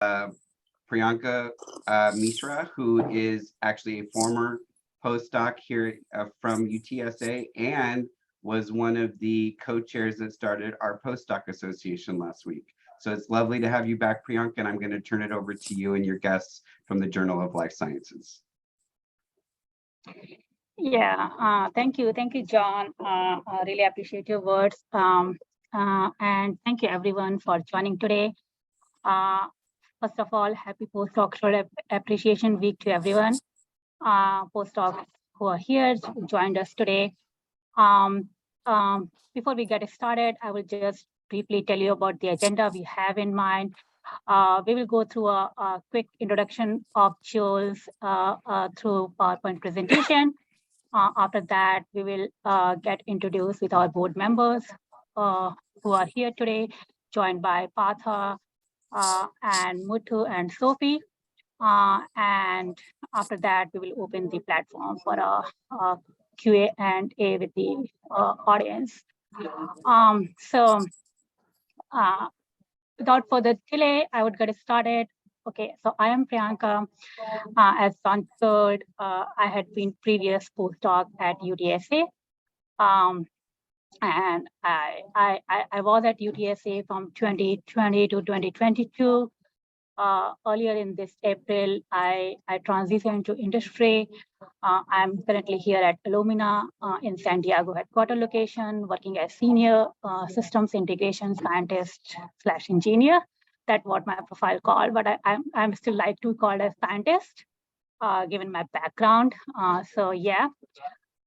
Priyanka Mishra, who is actually a former postdoc here from UTSA and was one of the co-chairs that started our postdoc association last week. So it's lovely to have you back, Priyanka, and I'm going to turn it over to you and your guests from the Journal of Life Sciences. Yeah, thank you, John. I really appreciate your words. And thank you everyone for joining today. First of all, happy Postdoctoral Appreciation Week to everyone. Postdocs who are here, who joined us today. Before we get started, I will just briefly tell you about the agenda we have in mind. We will go through a quick introduction of JOLS through PowerPoint presentation. After that, we will get introduced with our board members who are here today, joined by Partha and Muthu and Sophie. And after that, we will open the platform for a Q&A with the audience. Without further delay, I would get started. Okay, so I am Priyanka. As John told, I had been previous postdoc at UTSA. And I was at UTSA from 2020 to 2022. Earlier in this April, I transitioned to industry. I'm currently here at Illumina in San Diego headquarters location, working as senior systems integration scientist / engineer. That's what my profile called, but I'm still like to be called as scientist, given my background. So yeah,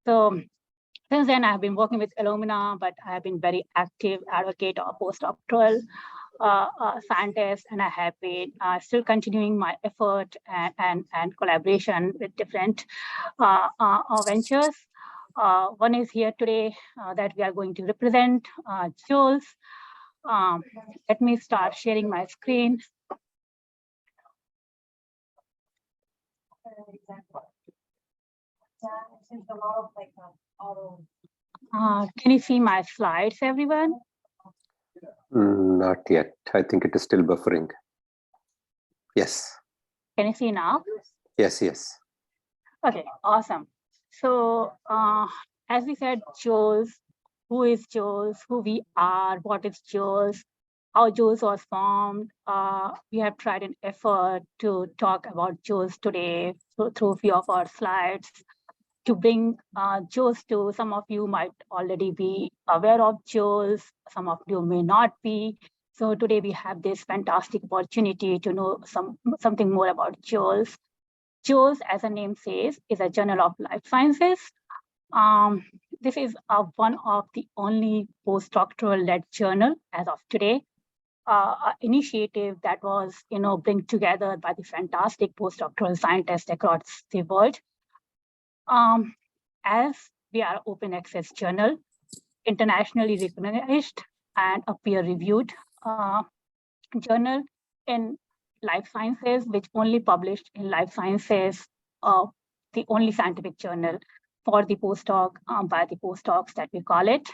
so since then I've been working with Illumina, but I've been very active advocate of postdoctoral scientist, and I have been still continuing my effort and collaboration with different ventures. One is here today that we are going to represent JOLS. Let me start sharing my screen. Can you see my slides, everyone? Not yet. I think it is still buffering. Yes. Can you see now? Yes, yes. Okay, awesome. So as we said, JOLS, who is JOLS, who we are, what is JOLS, how JOLS was formed. We have tried an effort to talk about JOLS today through a few of our slides, to bring JOLS to some of you might already be aware of JOLS, some of you may not be. So today we have this fantastic opportunity to know something more about JOLS. JOLS, as the name says, is a Journal of Life Sciences. This is one of the only postdoctoral-led journal as of today. Initiative that was, bring together by the fantastic postdoctoral scientists across the world. As we are open access journal, internationally recognized and a peer-reviewed journal in life sciences, which only published in life sciences, the only scientific journal for the postdoc by the postdocs that we call it.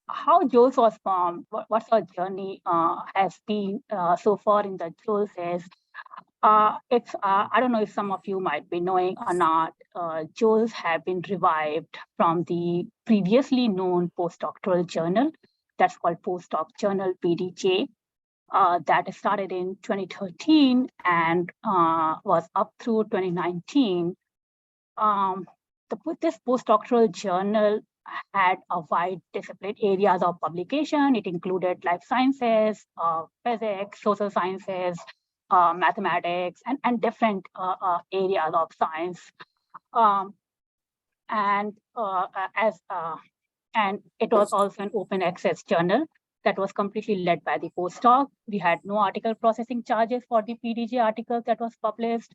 How JOLS was formed, what's our journey has been so far in the JOLS is, I don't know if some of you might be knowing or not, JOLS have been revived from the previously known postdoctoral journal that's called Postdoc Journal, PDJ, that started in 2013 and was up through 2019. This postdoctoral journal had a wide discipline areas of publication. It included life sciences, physics, social sciences, mathematics, and different areas of science. And it was also an open access journal that was completely led by the postdoc. We had no article processing charges for the PDJ articles that was published.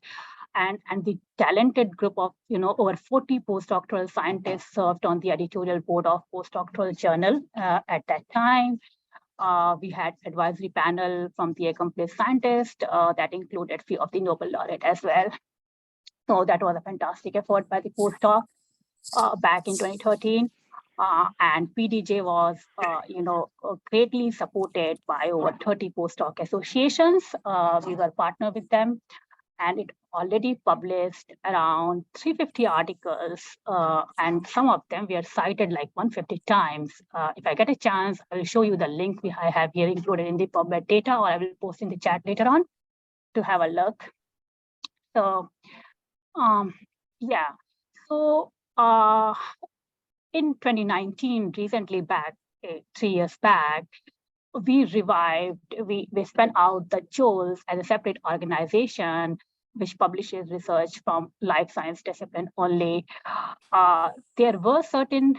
And the talented group of over 40 postdoctoral scientists served on the editorial board of Postdoctoral Journal at that time. We had advisory panel from the accomplished scientists that included few of the Nobel laureate as well. So that was a fantastic effort by the postdoc back in 2013. And PDJ was, greatly supported by over 30 postdoc associations. We were partnered with them, and it already published around 350 articles, and some of them were cited like 150 times. If I get a chance, I will show you the link I have here included in the PubMed data, or I will post in the chat later on to have a look. So, yeah. So, in 2019, recently back, 3 years back, we spun out the JOLS as a separate organization, which publishes research from life science discipline only. There were certain,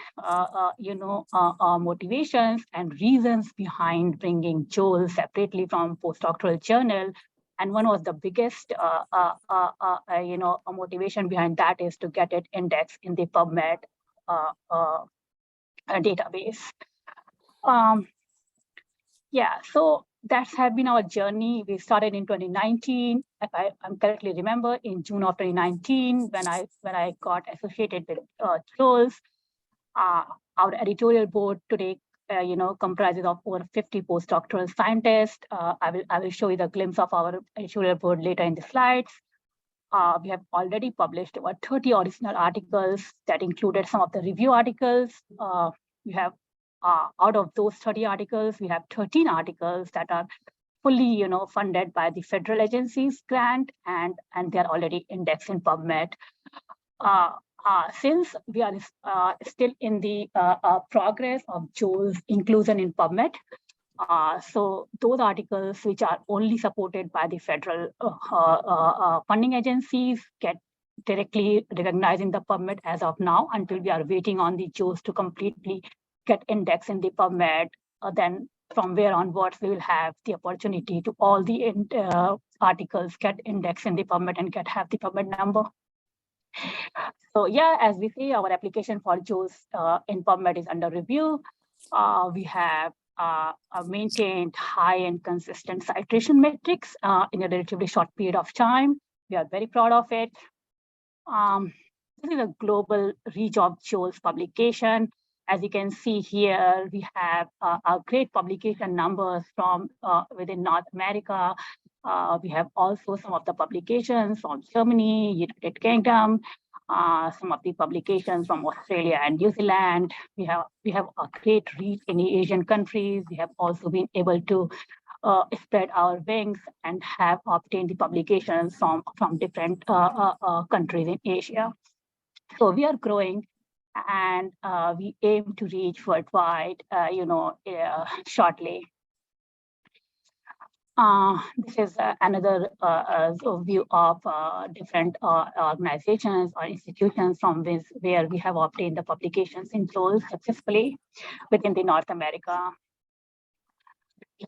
motivations and reasons behind bringing JOLS separately from postdoctoral journal. And one was the biggest, motivation behind that is to get it indexed in the PubMed database. So that's have been our journey. We started in 2019, if I'm correctly remember, in June of 2019, when I got associated with JOLS. Our editorial board today, comprises of over 50 postdoctoral scientists. I will show you the glimpse of our editorial board later in the slides. We have already published about 30 original articles that included some of the review articles. We have out of those 30 articles, we have 13 articles that are fully, funded by the federal agencies grant, and they're already indexed in PubMed. Since we are still in the progress of JOLS inclusion in PubMed, so those articles which are only supported by the federal funding agencies get directly recognized in the PubMed as of now, until we are waiting on the JOLS to completely get indexed in the PubMed. Then from where onwards, we will have the opportunity to all the articles get indexed in the PubMed and have the PubMed number. So yeah, as we see, our application for JOLS in PubMed is under review. We have maintained high and consistent citation metrics in a relatively short period of time. We are very proud of it. This is a global reach of JOLS publication. As you can see here, we have a great publication numbers from within North America. We have also some of the publications from Germany, United Kingdom, some of the publications from Australia and New Zealand. We have a great reach in the Asian countries. We have also been able to spread our wings and have obtained the publications from different countries in Asia. So we are growing, and we aim to reach worldwide, shortly. This is another view of different organizations or institutions from where we have obtained the publications in JOLS successfully within the North America.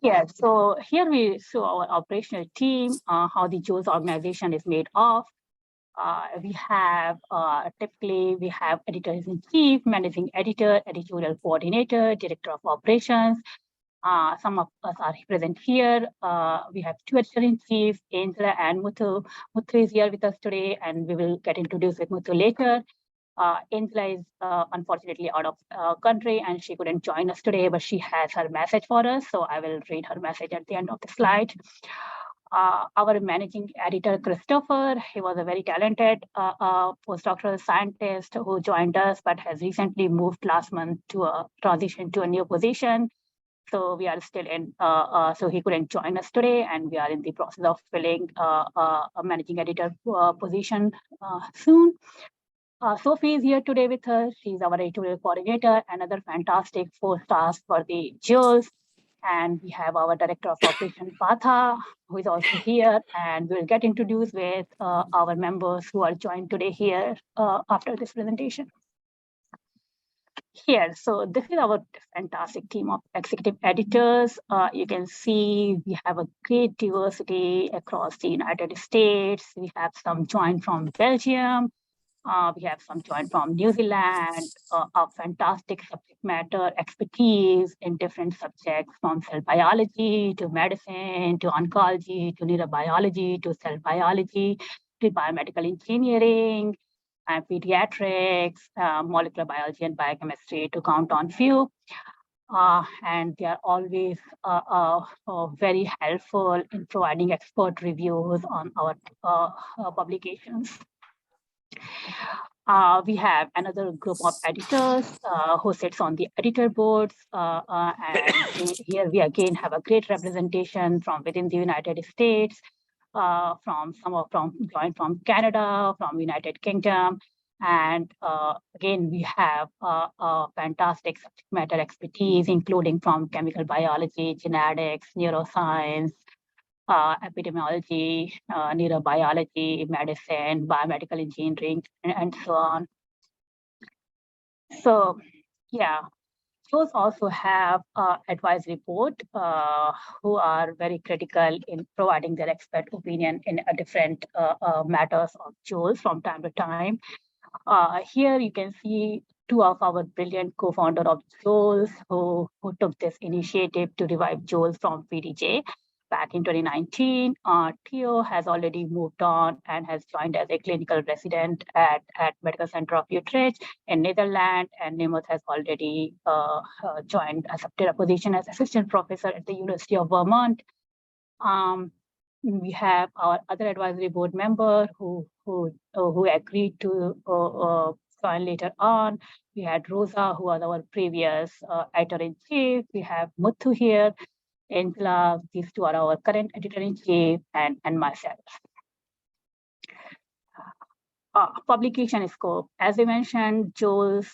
Yeah, so here we show our operational team, how the JOLS organization is made of. We have typically we have editors-in-chief, managing editor, editorial coordinator, director of operations. Some of us are present here. We have two editors-in-chief, Angela and Muthu. Muthu is here with us today, and we will get introduced with Muthu later. Angela is unfortunately out of country, and she couldn't join us today, but she has her message for us, so I will read her message at the end of the slide. Our managing editor, Christopher, he was a very talented postdoctoral scientist who joined us, but has recently moved last month to transition to a new position. So we are still in, so he couldn't join us today, and we are in the process of filling a managing editor position soon. Sophie is here today with us. She's our editorial coordinator, another fantastic 4 stars for the JOLS. And we have our director of operations, Patha, who is also here, and we'll get introduced with our members who are joined today here after this presentation. Here, so this is our fantastic team of executive editors. You can see we have a great diversity across the United States. We have some joined from Belgium. We have some joined from New Zealand, a fantastic subject matter expertise in different subjects, from cell biology to medicine to oncology to neurobiology to cell biology to biomedical engineering. and pediatrics, molecular biology and biochemistry, to count on few. And they are always very helpful in providing expert reviews on our publications. We have another group of editors who sits on the editor boards. And here we again have a great representation from within the United States, from joined from Canada, from United Kingdom. And again, we have fantastic subject matter expertise, including from chemical biology, genetics, neuroscience, epidemiology, neurobiology, medicine, biomedical engineering, and so on. So, yeah, those also have advisory board who are very critical in providing their expert opinion in different matters of JOLS from time to time. Here you can see two of our brilliant co-founder of JOLS who took this initiative to revive JOLS from PDJ back in 2019. Theo has already moved on and has joined as a clinical resident at Medical Center of Utrecht in Netherlands, and Nimrod has already joined, accepted a position as assistant professor at the University of Vermont. We have our other advisory board member who agreed to join later on. We had Rosa, who was our previous editor-in-chief. We have Muthu here, Angela. These two are our current editor-in-chief, and myself. Publication scope. As I mentioned, JOLS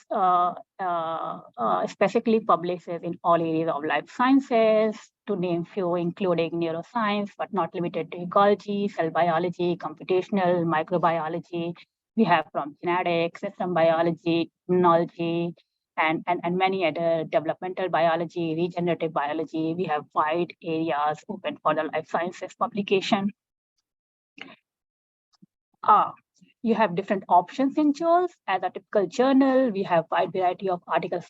specifically publishes in all areas of life sciences, to name few, including neuroscience, but not limited to ecology, cell biology, computational, microbiology. We have from genetics, system biology, immunology, and many other, developmental biology, regenerative biology. We have wide areas open for the life sciences publication. You have different options in JOLS. As a typical journal, we have wide variety of articles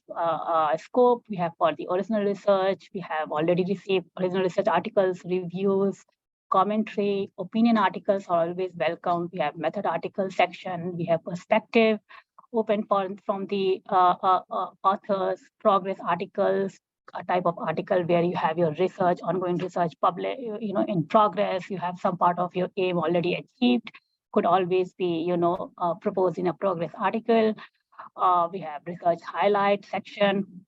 scope. We have for the original research. We have already received original research articles, reviews, commentary, opinion articles are always welcome. We have method article section. We have perspective open from the authors, progress articles, a type of article where you have your research, ongoing research in progress. You have some part of your aim already achieved, could always be proposed in a progress article. We have research highlight section,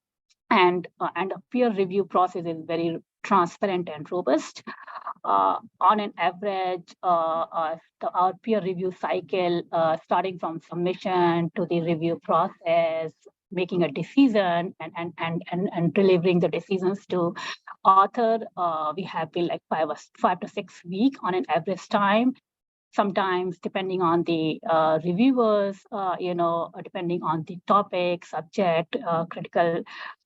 and a peer review process is very transparent and robust. On an average, our peer review cycle, starting from submission to the review process, making a decision and delivering the decisions to author, we have been like 5 to 6 weeks on an average time. Sometimes, depending on the reviewers, depending on the topic, subject, critical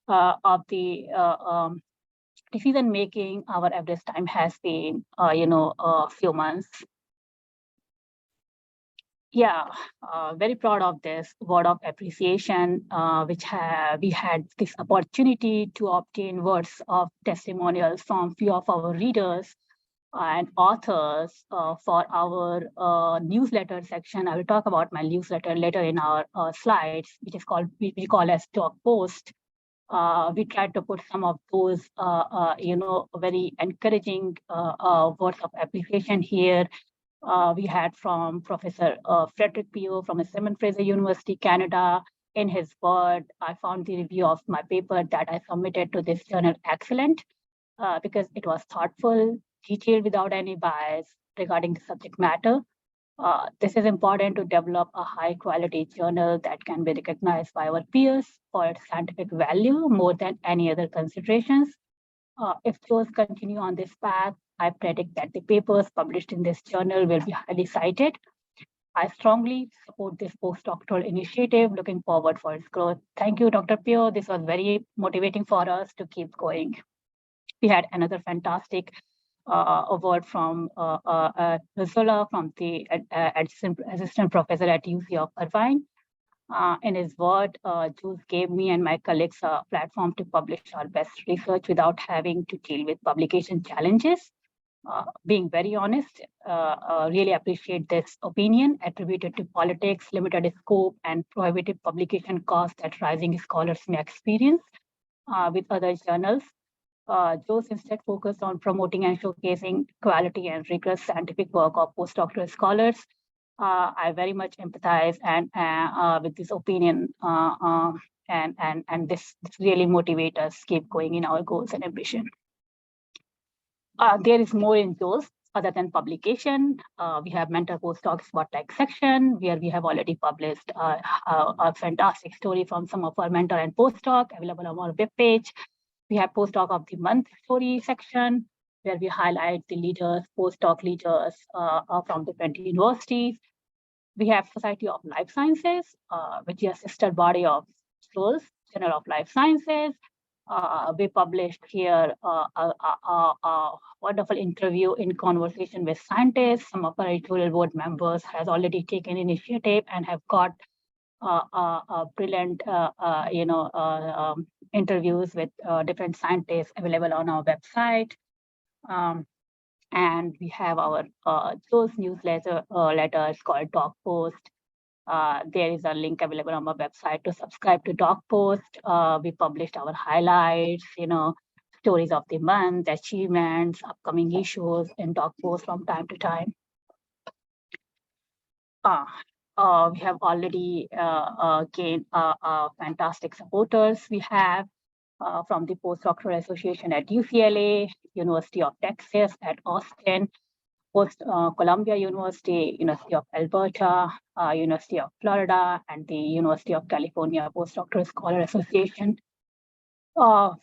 of the decision making, our average time has been, a few months. Yeah, very proud of this word of appreciation, which we had this opportunity to obtain words of testimonials from few of our readers and authors for our newsletter section. I will talk about my newsletter later in our slides, which is called, we call as Doc Post. We tried to put some of those, very encouraging words of appreciation here. We had from Professor Frederick Pio from Simon Fraser University, Canada. In his word, I found the review of my paper that I submitted to this journal excellent because it was thoughtful, detailed without any bias regarding the subject matter. This is important to develop a high quality journal that can be recognized by our peers for its scientific value more than any other considerations. If those continue on this path, I predict that the papers published in this journal will be highly cited. I strongly support this postdoctoral initiative, looking forward for its growth. Thank you, Dr. Pio. This was very motivating for us to keep going. We had another fantastic award from Zola, from the assistant professor at UC of Irvine. In his word, Jules gave me and my colleagues a platform to publish our best research without having to deal with publication challenges. being very honest, really appreciate this opinion attributed to politics, limited scope, and prohibitive publication costs that rising scholars may experience with other journals. Joe's instead focused on promoting and showcasing quality and rigorous scientific work of postdoctoral scholars. I very much empathize and with this opinion, and this really motivates us keep going in our goals and ambition. There is more in Joe's other than publication. We have mentor postdoc spotlight section where we have already published a fantastic story from some of our mentor and postdoc available on our webpage. We have postdoc of the month story section where we highlight the leaders, postdoc leaders from different universities. We have Society of Life Sciences, which is a sister body of Journal of Life Sciences. We published here a wonderful interview in conversation with scientists. Some of our editorial board members has already taken initiative and have got brilliant, interviews with different scientists available on our website. And we have our Joe's newsletter letters called Doc Post. There is a link available on our website to subscribe to Doc Post. We published our highlights, stories of the month, achievements, upcoming issues in Doc Post from time to time. We have already gained fantastic supporters. We have from the Postdoctoral Association at UCLA, University of Texas at Austin, Columbia University, University of Alberta, University of Florida, and the University of California Postdoctoral Scholar Association.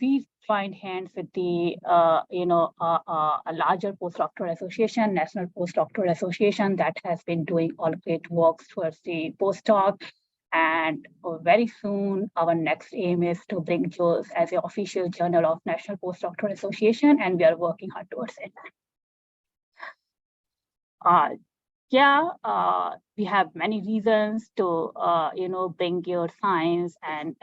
We joined hands with the, a larger postdoctoral association, National Postdoctoral Association, that has been doing all great works towards the postdoc. And very soon, our next aim is to bring JOES as an official journal of National Postdoctoral Association, and we are working hard towards it. We have many reasons to, bring your science and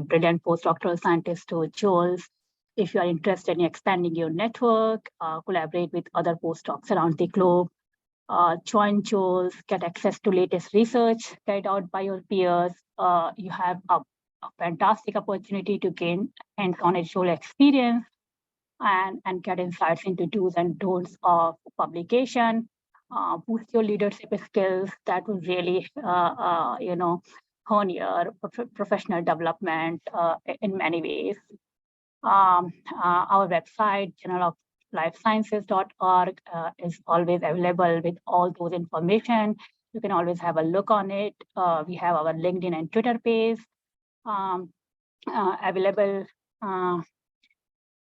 brilliant postdoctoral scientists to JOES. If you are interested in expanding your network, collaborate with other postdocs around the globe, join JOES, get access to latest research carried out by your peers. You have a fantastic opportunity to gain hands-on editorial experience and get insights into do's and don'ts of publication, boost your leadership skills. That will really, hone your professional development in many ways. Our website, journaloflifesciences.org, is always available with all those information. You can always have a look on it. We have our LinkedIn and Twitter page available.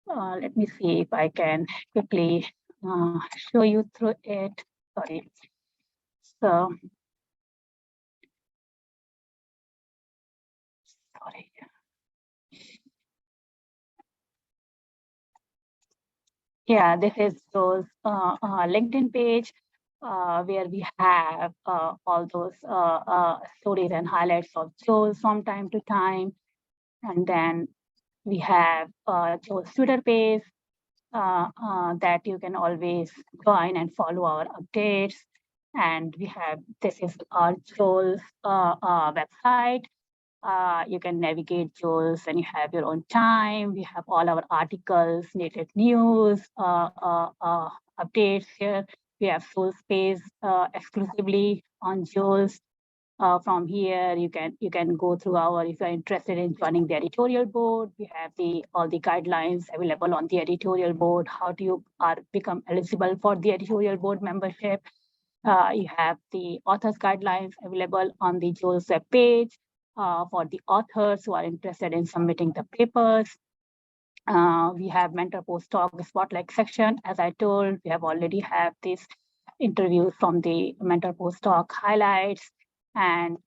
Let me see if I can quickly show you through it. Sorry. So, sorry. Yeah, this is those LinkedIn page where we have all those stories and highlights of JOES from time to time. And then we have JOES Twitter page that you can always join and follow our updates. And we have, this is our JOES website. You can navigate JOES and you have your own time. We have all our articles, native news, updates here. We have full space exclusively on JOES. From here, you can go through our, if you're interested in joining the editorial board, we have all the guidelines available on the editorial board. How do you become eligible for the editorial board membership? You have the authors guidelines available on the JOES web page for the authors who are interested in submitting the papers. We have mentor postdoc spotlight section. As I told, we have already have this interview from the mentor postdoc highlights. And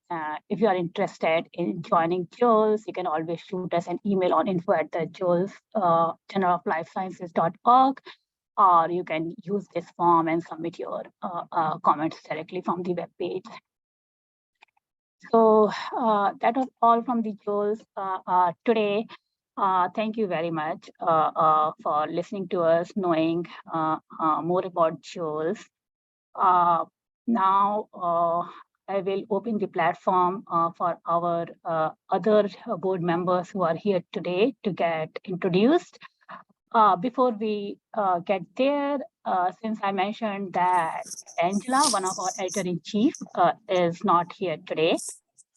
if you are interested in joining JOES, you can always shoot us an email on info@JOES journaloflifesciences.org, or you can use this form and submit your comments directly from the web page. So that was all from the JOES today. Thank you very much for listening to us, knowing more about Jules. Now, I will open the platform for our other board members who are here today to get introduced. Before we get there, since I mentioned that Angela, one of our editor-in-chief, is not here today,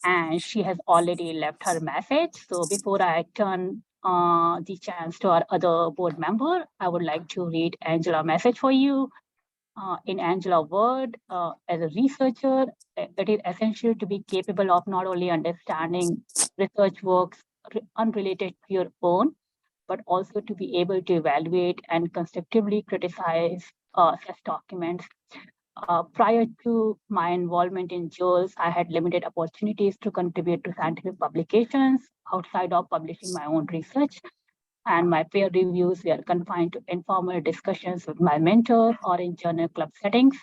and she has already left her message. So before I turn the chance to our other board member, I would like to read Angela's message for you. In Angela's word, as a researcher, it is essential to be capable of not only understanding research works unrelated to your own, but also to be able to evaluate and constructively criticize such documents. Prior to my involvement in JOLS, I had limited opportunities to contribute to scientific publications outside of publishing my own research, and my peer reviews were confined to informal discussions with my mentor or in journal club settings.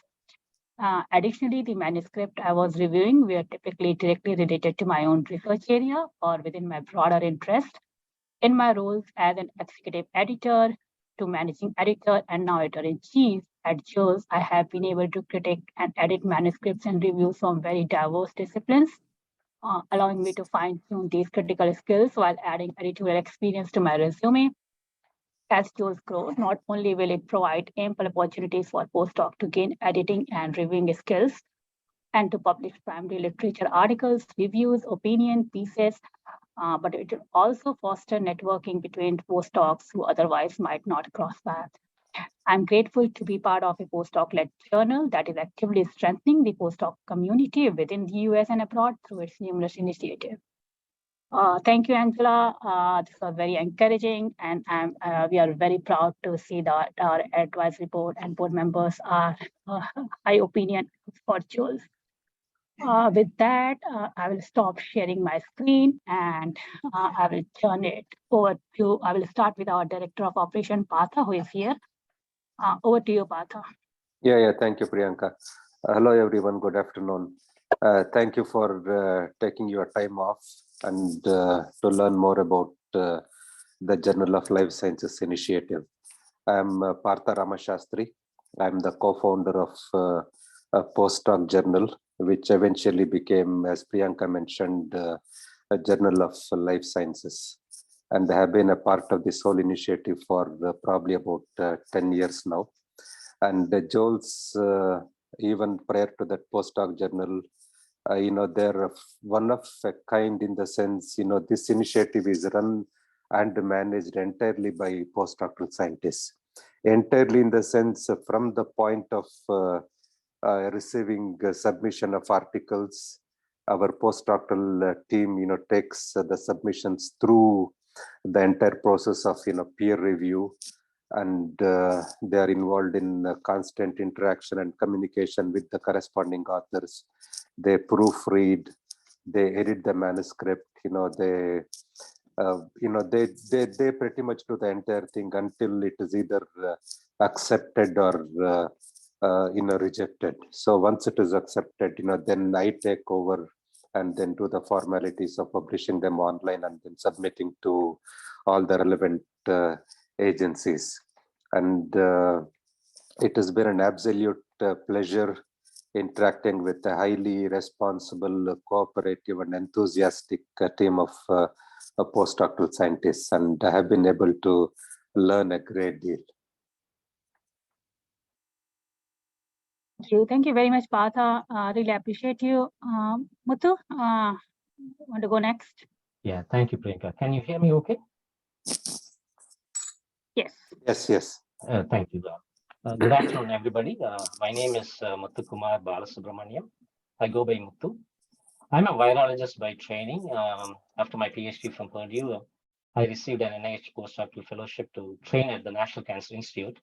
Additionally, the manuscript I was reviewing were typically directly related to my own research area or within my broader interest. In my roles as an executive editor to managing editor and now editor-in-chief at JOLS, I have been able to critique and edit manuscripts and reviews from very diverse disciplines, allowing me to fine-tune these critical skills while adding editorial experience to my resume. As JOLS grows, not only will it provide ample opportunities for postdoc to gain editing and reviewing skills and to publish primary literature articles, reviews, opinion pieces, but it will also foster networking between postdocs who otherwise might not cross paths. I'm grateful to be part of a postdoc-led journal that is actively strengthening the postdoc community within the US and abroad through its numerous initiatives. Thank you, Angela. This was very encouraging, and we are very proud to see that our advisory board and board members are high opinion for JOLS. With that, I will stop sharing my screen and I will turn it over to, I will start with our Director of Operation, Partha, who is here. Over to you, Partha. Yeah, thank you, Priyanka. Hello, everyone. Good afternoon. Thank you for taking your time off and to learn more about the Journal of Life Sciences Initiative. I'm Partha Ramashastri. I'm the co-founder of a Postdoc journal, which eventually became, as Priyanka mentioned, a Journal of Life Sciences. And I have been a part of this whole initiative for probably about 10 years now. And JOLS, even prior to that Postdoc journal, they're one of a kind in the sense, this initiative is run and managed entirely by postdoctoral scientists. Entirely in the sense from the point of receiving submission of articles, our postdoctoral team, takes the submissions through the entire process of, peer review, and they are involved in constant interaction and communication with the corresponding authors. They proofread, they edit the manuscript, they pretty much do the entire thing until it is either accepted or rejected. So once it is accepted, then I take over and then do the formalities of publishing them online and then submitting to all the relevant agencies. And it has been an absolute pleasure interacting with a highly responsible, cooperative, and enthusiastic team of postdoctoral scientists, and I have been able to learn a great deal. Thank you very much, Partha. Really appreciate you. Muthu, want to go next? Yeah, thank you, Priyanka. Can you hear me okay? Yes. Yes. Thank you. Good afternoon, everybody. My name is Muthu Kumar Balasubramaniam. I go by Muthu. I'm a virologist by training. After my PhD from Purdue, I received an NIH postdoctoral fellowship to train at the National Cancer Institute.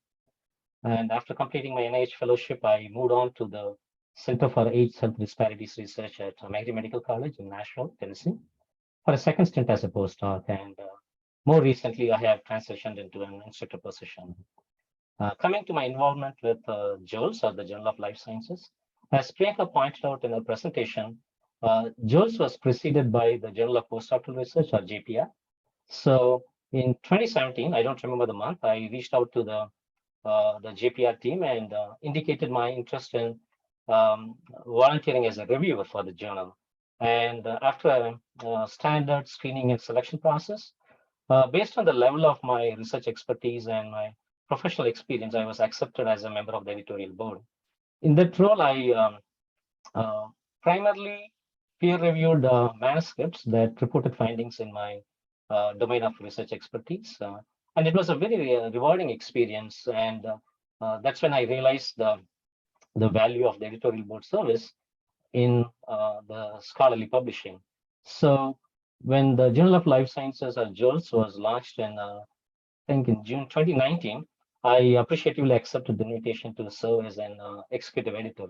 And after completing my NIH fellowship, I moved on to the Center for Age Health Disparities Research at McGill Medical College in Nashville, Tennessee, for a second stint as a postdoc. And more recently, I have transitioned into an instructor position. Coming to my involvement with JOLS, or the Journal of Life Sciences, as Priyanka pointed out in her presentation, JOLS was preceded by the Journal of Postdoctoral Research, or JPR. So In 2017, I don't remember the month, I reached out to the JPR team and indicated my interest in volunteering as a reviewer for the journal. And after a standard screening and selection process, based on the level of my research expertise and my professional experience, I was accepted as a member of the editorial board. In that role, I primarily peer-reviewed manuscripts that reported findings in my domain of research expertise. And it was a very rewarding experience. And that's when I realized the value of the editorial board service in the scholarly publishing. So when the Journal of Life Sciences, or JOLS, was launched in, I think in June 2019, I appreciatively accepted the invitation to serve as an executive editor.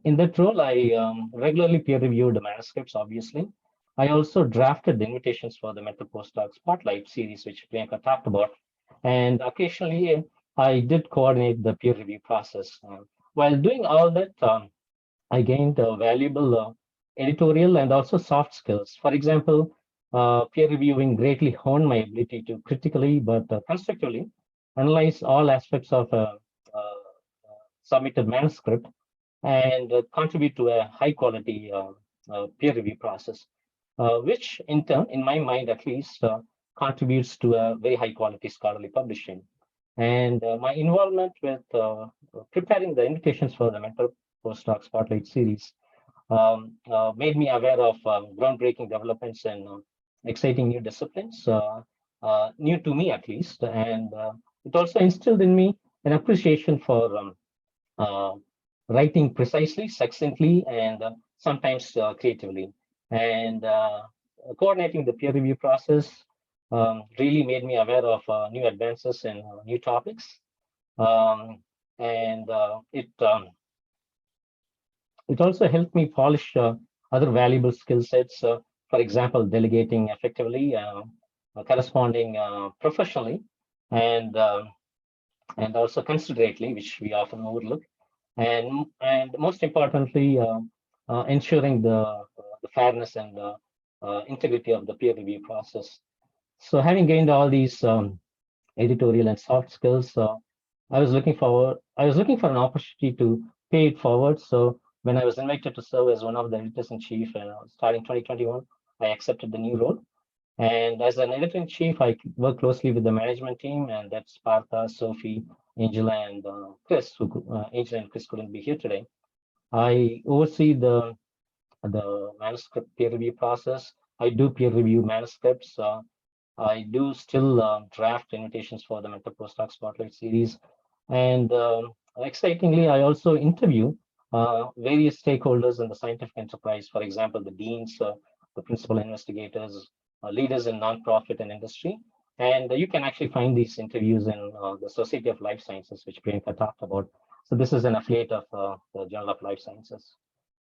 In that role, I regularly peer reviewed the manuscripts, obviously. I also drafted the invitations for the Meta Postdoc Spotlight series, which Priyanka talked about. And occasionally, I did coordinate the peer review process. While doing all that, I gained valuable editorial and also soft skills. For example, peer reviewing greatly honed my ability to critically but constructively analyze all aspects of a submitted manuscript and contribute to a high quality peer review process, which in turn, in my mind at least, contributes to a very high quality scholarly publishing. And my involvement with preparing the invitations for the Mentor Postdoc Spotlight series made me aware of groundbreaking developments in exciting new disciplines, new to me at least. And it also instilled in me an appreciation for writing precisely, succinctly, and sometimes creatively. And coordinating the peer review process really made me aware of new advances in new topics. And it also helped me polish other valuable skill sets. For example, delegating effectively, corresponding professionally, and also considerately, which we often overlook. And most importantly, ensuring the fairness and integrity of the peer review process. So having gained all these editorial and soft skills, I was looking for an opportunity to pay it forward. So when I was invited to serve as one of the editors-in-chief starting 2021, I accepted the new role. And as an editor-in-chief, I work closely with the management team, and that's Partha, Sophie, Angela, and Chris, Angela and Chris couldn't be here today. I oversee the manuscript peer review process. I do peer review manuscripts. I do still draft invitations for the Mentor Postdoc Spotlight series. And excitingly, I also interview various stakeholders in the scientific enterprise, for example, the deans, the principal investigators, leaders in nonprofit and industry. And you can actually find these interviews in the Society of Life Sciences, which Priyanka talked about. So this is an affiliate of the Journal of Life Sciences.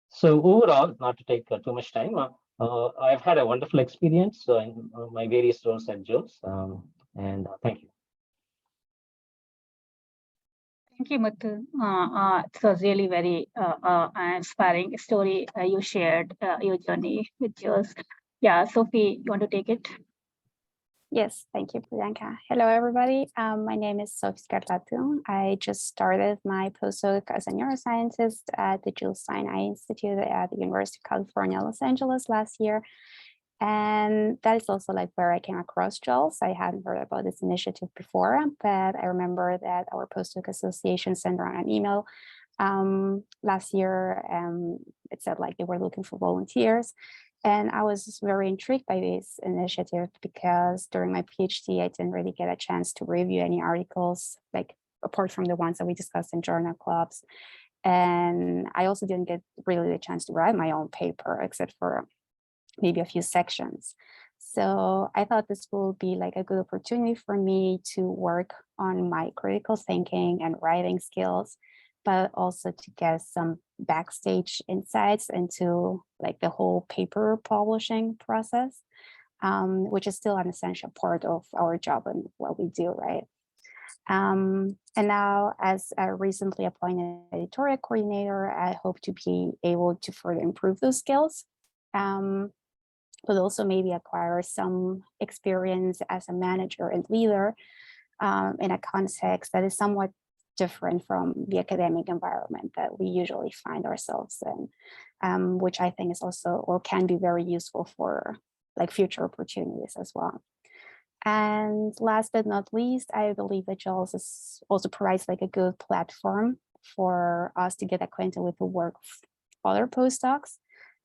So overall, not to take too much time, I've had a wonderful experience in my various roles at JOLS, and thank you. Thank you, Muthu. It was really very inspiring story you shared, your journey with yours. Yeah, Sophie, you want to take it? Yes, thank you, Priyanka. Hello, everybody. My name is Sophie Scarlatu. I just started my postdoc as a neuroscientist at the Jules Sinai Institute at the University of California, Los Angeles last year. And that is also like where I came across JOLS. I hadn't heard about this initiative before, but I remember that our postdoc association sent around an email last year. It said like they were looking for volunteers. And I was very intrigued by this initiative because during my PhD, I didn't really get a chance to review any articles, like apart from the ones that we discussed in journal clubs. And I also didn't get really the chance to write my own paper, except for maybe a few sections. So I thought this will be like a good opportunity for me to work on my critical thinking and writing skills, but also to get some backstage insights into like the whole paper publishing process, which is still an essential part of our job and what we do, right? And now, as a recently appointed editorial coordinator, I hope to be able to further improve those skills. but also maybe acquire some experience as a manager and leader in a context that is somewhat different from the academic environment that we usually find ourselves in, which I think is also, or can be very useful for like future opportunities as well. And last but not least, I believe that JAWS also provides like a good platform for us to get acquainted with the work of other postdocs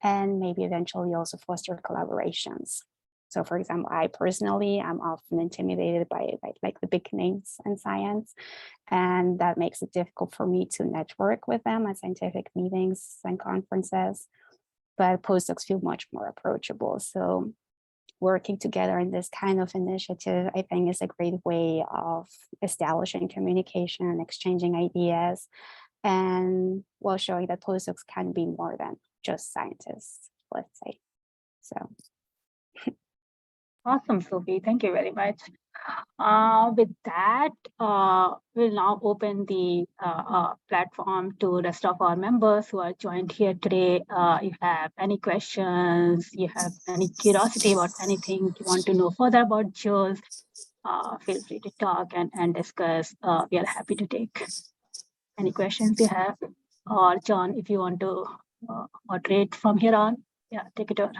and maybe eventually also foster collaborations. So for example, I personally am often intimidated by like the big names in science, and that makes it difficult for me to network with them at scientific meetings and conferences, but postdocs feel much more approachable. So working together in this kind of initiative, I think, is a great way of establishing communication, exchanging ideas, and while showing that postdocs can be more than just scientists, let's say. So. Awesome, Sophie. Thank you very much. With that, we'll now open the platform to rest of our members who are joined here today. If you have any questions, you have any curiosity about anything you want to know further about JAWS, feel free to talk and discuss. We are happy to take any questions you have. Or John, if you want to moderate from here on, yeah, take it over.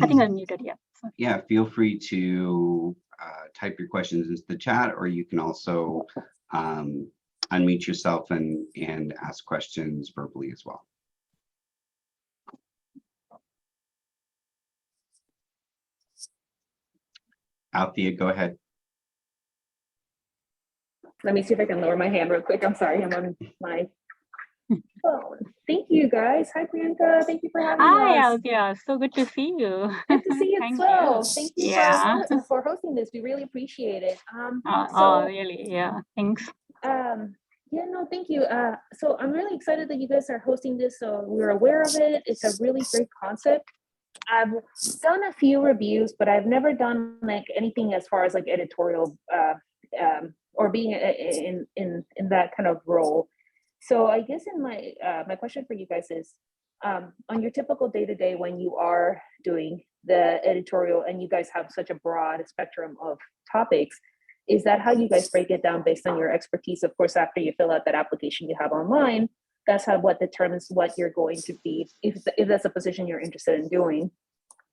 I think I'm muted, yeah. Yeah, feel free to type your questions into the chat, or you can also unmute yourself and ask questions verbally as well. Althea, go ahead. Let me see if I can lower my hand real quick. I'm sorry, I'm on my phone. Thank you, guys. Hi, Priyanka. Thank you for having us. Hi, Althea. So good to see you. Good to see you as well. Thank you for hosting this. We really appreciate it. Oh, really? Yeah. Thanks. Yeah, no, thank you. So I'm really excited that you guys are hosting this. So we're aware of it. It's a really great concept. I've done a few reviews, but I've never done like anything as far as like editorial or being in that kind of role. So I guess in my my question for you guys is, on your typical day-to-day when you are doing the editorial and you guys have such a broad spectrum of topics, is that how you guys break it down based on your expertise? Of course, after you fill out that application you have online, that's what determines what you're going to be, if that's a position you're interested in doing.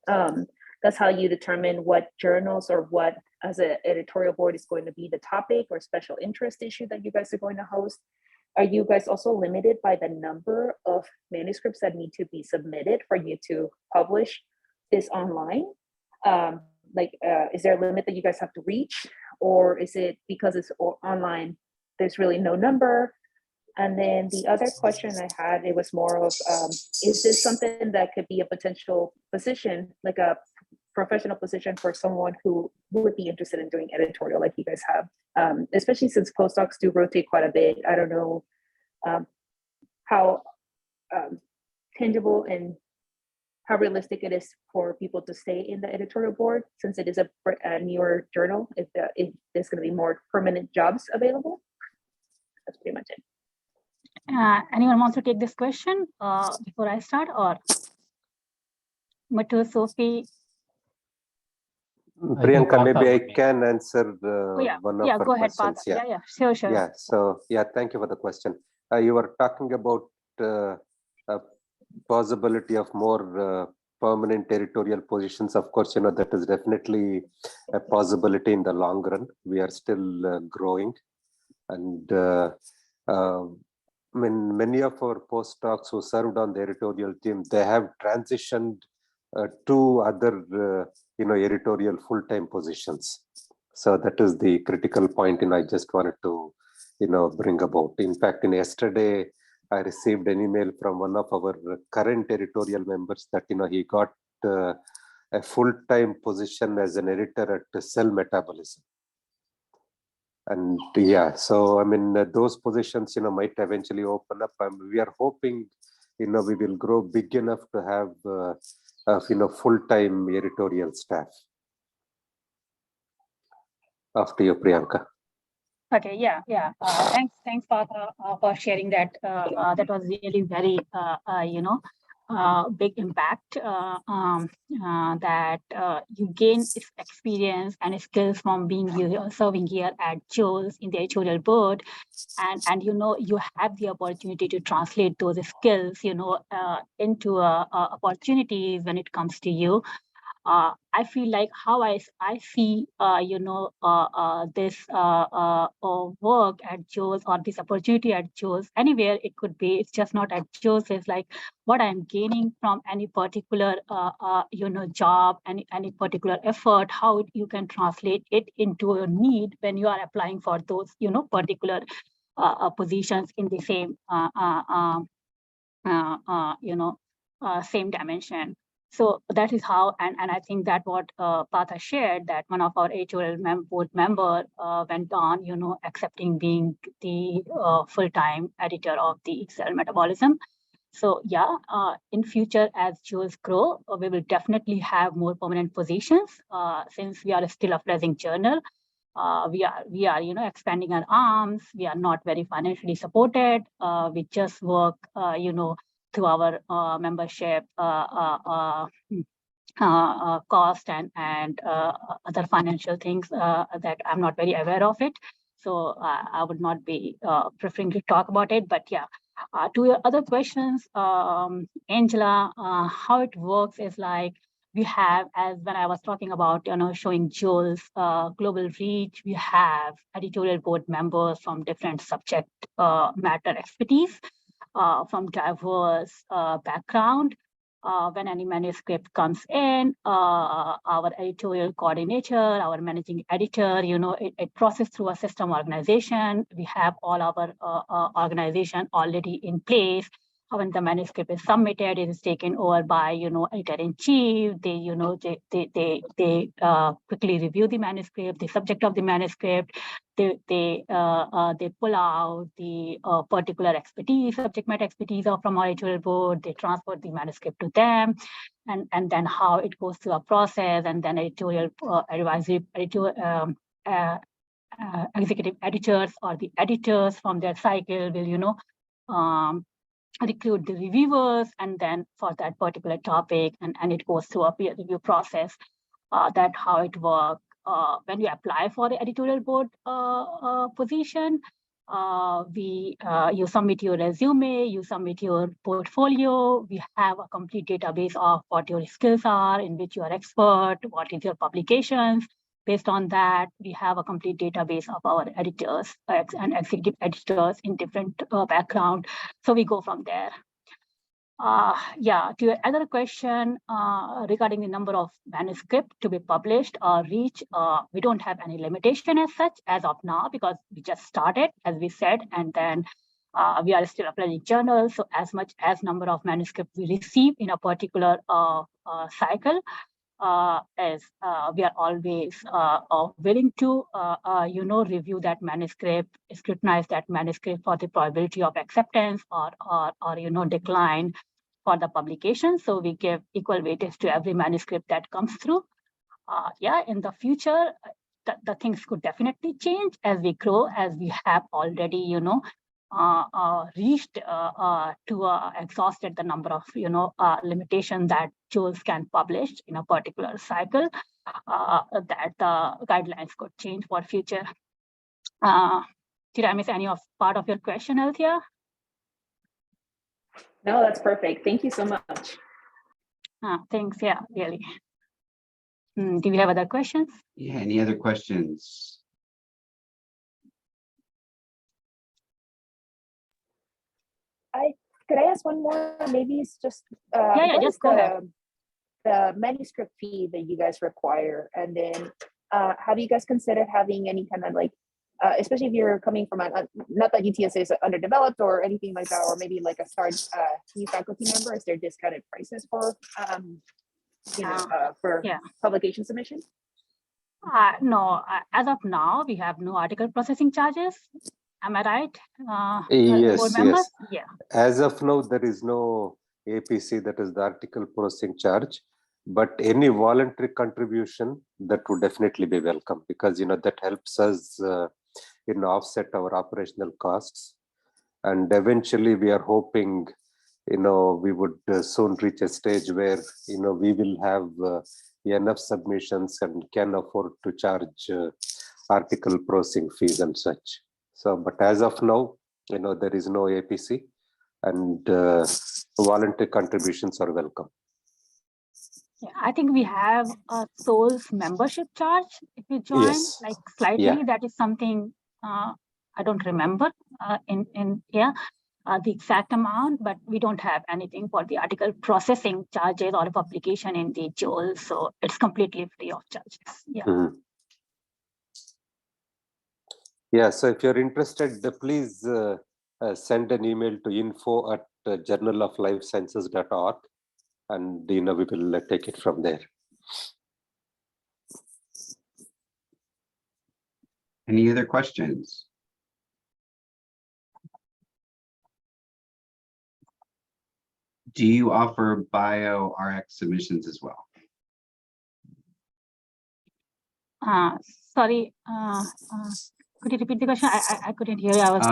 That's how you determine what journals or what, as an editorial board, is going to be the topic or special interest issue that you guys are going to host. Are you guys also limited by the number of manuscripts that need to be submitted for you to publish this online? Is there a limit that you guys have to reach, or is it because it's online, there's really no number? And then the other question I had, it was more of, is this something that could be a potential position, like a professional position for someone who would be interested in doing editorial like you guys have, especially since postdocs do rotate quite a bit. I don't know how tangible and how realistic it is for people to stay in the editorial board, since it is a newer journal, if there's going to be more permanent jobs available. That's pretty much it. Anyone wants to take this question before I start, or Matu, Sophie? Priyanka, maybe I can answer one of her go ahead, questions. Yeah, sure. Yeah, so thank you for the question. You were talking about a possibility of more permanent editorial positions. Of course, that is definitely a possibility in the long run. We are still growing, and many of our postdocs who served on the editorial team, they have transitioned to other editorial full-time positions. So that is the critical point, and I just wanted to bring about. In fact, yesterday I received an email from one of our current editorial members that he got a full-time position as an editor at Cell Metabolism. And yeah, so those positions might eventually open up, and we are hoping we will grow big enough to have full-time editorial staff. After you, Priyanka. Okay, yeah. Thanks, Partha, for sharing that. That was really very, big impact that you gain experience and skills from being serving here at Jules in the editorial board, and you have the opportunity to translate those skills into opportunities when it comes to you. I feel like how I see this work at Jules, or this opportunity at Jules, anywhere it could be. It's just not at Jules. It's like what I'm gaining from any particular job, any particular effort. How you can translate it into a need when you are applying for those particular positions in the same same dimension. So that is how, and I think that what Partha shared, that one of our editorial board member went on, accepting being the full-time editor of the Cell Metabolism. So yeah, in future as Jules grow, we will definitely have more permanent positions since we are still a fledgling journal. We are expanding our arms. We are not very financially supported. We just work through our membership cost and other financial things that I'm not very aware of it. So I would not be preferring to talk about it. But yeah, to your other questions, Angela, how it works is like we have, as when I was talking about, showing Jules global reach, we have editorial board members from different subject matter expertise, from diverse background. When any manuscript comes in, our editorial coordinator, our managing editor, it processes through a system organization. We have all our organization already in place. When the manuscript is submitted, it is taken over by editor-in-chief. They quickly review the manuscript, the subject of the manuscript. They pull out the particular expertise, subject matter expertise from our editorial board. They transfer the manuscript to them, and then how it goes through a process, and then editorial advisory, executive editors or the editors from their cycle will recruit the reviewers, and then for that particular topic, and it goes through a peer review process. That's how it works. When you apply for the editorial board position, you submit your resume, you submit your portfolio. We have a complete database of what your skills are, in which you are expert, what is your publications. Based on that, we have a complete database of our editors and executive editors in different background. So we go from there. Yeah, to your other question regarding the number of manuscripts to be published or reach, we don't have any limitation as such as of now, because we just started, as we said, and then we are still a fledgling journal. So as much as number of manuscripts we receive in a particular cycle, as we are always willing to review that manuscript, scrutinize that manuscript for the probability of acceptance or decline for the publication. So we give equal weightage to every manuscript that comes through. Yeah, in the future, the things could definitely change as we grow, as we have already reached to exhausted the number of limitation that Jules can publish in a particular cycle, that the guidelines could change for future. Did I miss any of part of your question, Althea? No, that's perfect. Thank you so much. Thanks. Yeah, really. Do we have other questions? Yeah, any other questions? Could I ask one more? Maybe it's just Yeah, just go ahead. The manuscript fee that you guys require, and then have you guys considered having any kind of like, especially if you're coming from not that UTSA is underdeveloped or anything like that, or maybe like a new faculty member, is there discounted prices for publication submission? No, as of now, we have no article processing charges. Am I right? Yes, yes. Yeah. As of now, there is no APC, that is the article processing charge, but any voluntary contribution that would definitely be welcome, because that helps us offset our operational costs, and eventually we are hoping we would soon reach a stage where, we will have enough submissions and can afford to charge article processing fees and such. So, but as of now, there is no APC, and voluntary contributions are welcome. Yeah, I think we have a source membership charge if you join, Yes. like slightly. Yeah. That is something I don't remember the exact amount, but we don't have anything for the article processing charges or publication in the journal, so it's completely free of charges. Yeah. Mm-hmm. Yeah. So if you're interested, please send an email to info@journaloflifesciences.org, and we will take it from there. Any other questions? Do you offer bio-RX submissions as well? Sorry, could you repeat the question? I couldn't hear you. I was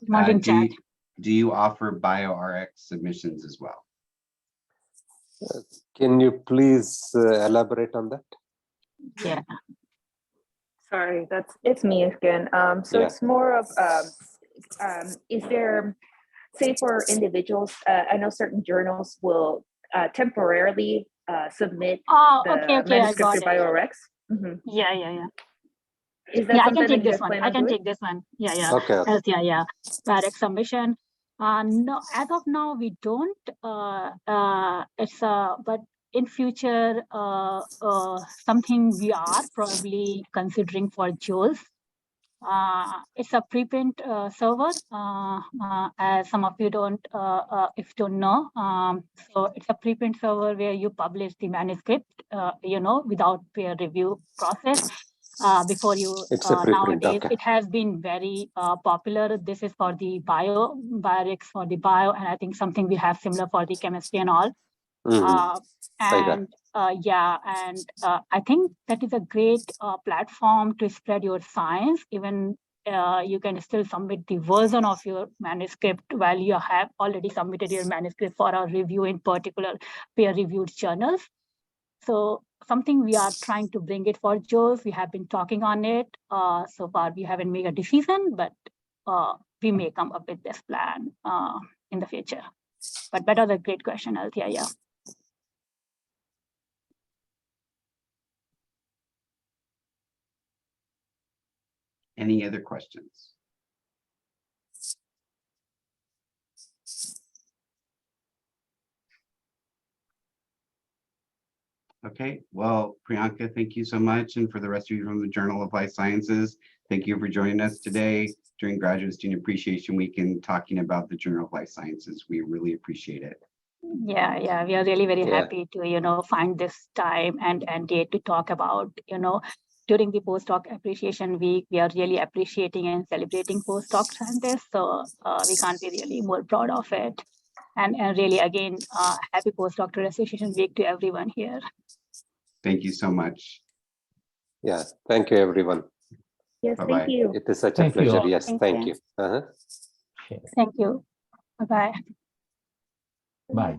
monitoring chat. Do you offer bio-RX submissions as well? Can you please elaborate on that? Yeah. Sorry, it's me again. So Yeah. it's more of, is there, say for individuals, I know certain journals will temporarily submit Okay, I manuscript got to it. BioRx. Mm-hmm. Yeah. Is that I something can take that you this guys one. plan I on can doing? take this one. Yeah. Okay. Yeah. Direct submission. No, as of now we don't. But in future, something we are probably considering for JOLS. It's a preprint server, as some of you don't know. So it's a preprint server where you publish the manuscript, without peer review process. Before you, It's a preprint. nowadays, Okay. it has been very popular. This is for the BioRx for the bio, and I think something we have similar for the chemistry and all. Mm-hmm. I think that is a great platform to spread your science. Even you can still submit the version of your manuscript while you have already submitted your manuscript for a review in particular peer-reviewed journals. So something we are trying to bring it for JOLS. We have been talking on it. So far, we haven't made a decision, but we may come up with this plan in the future. But that was a great question, Althea. Yeah. Any other questions? Okay, well, Priyanka, thank you so much. And for the rest of you from the Journal of Life Sciences, thank you for joining us today during Graduate Student Appreciation Week and talking about the Journal of Life Sciences. We really appreciate it. Yeah, we are really very happy to, find this time and date to talk about, during the Postdoc Appreciation Week, we are really appreciating and celebrating postdoc scientists. So we can't be really more proud of it. And really, again, happy Postdoctoral Association Week to everyone here. Thank you so much. Yeah, thank you, everyone. Yes, Bye-bye. thank you. It is such a pleasure. all. Yes, thank you. Thank you. Bye-bye. Bye.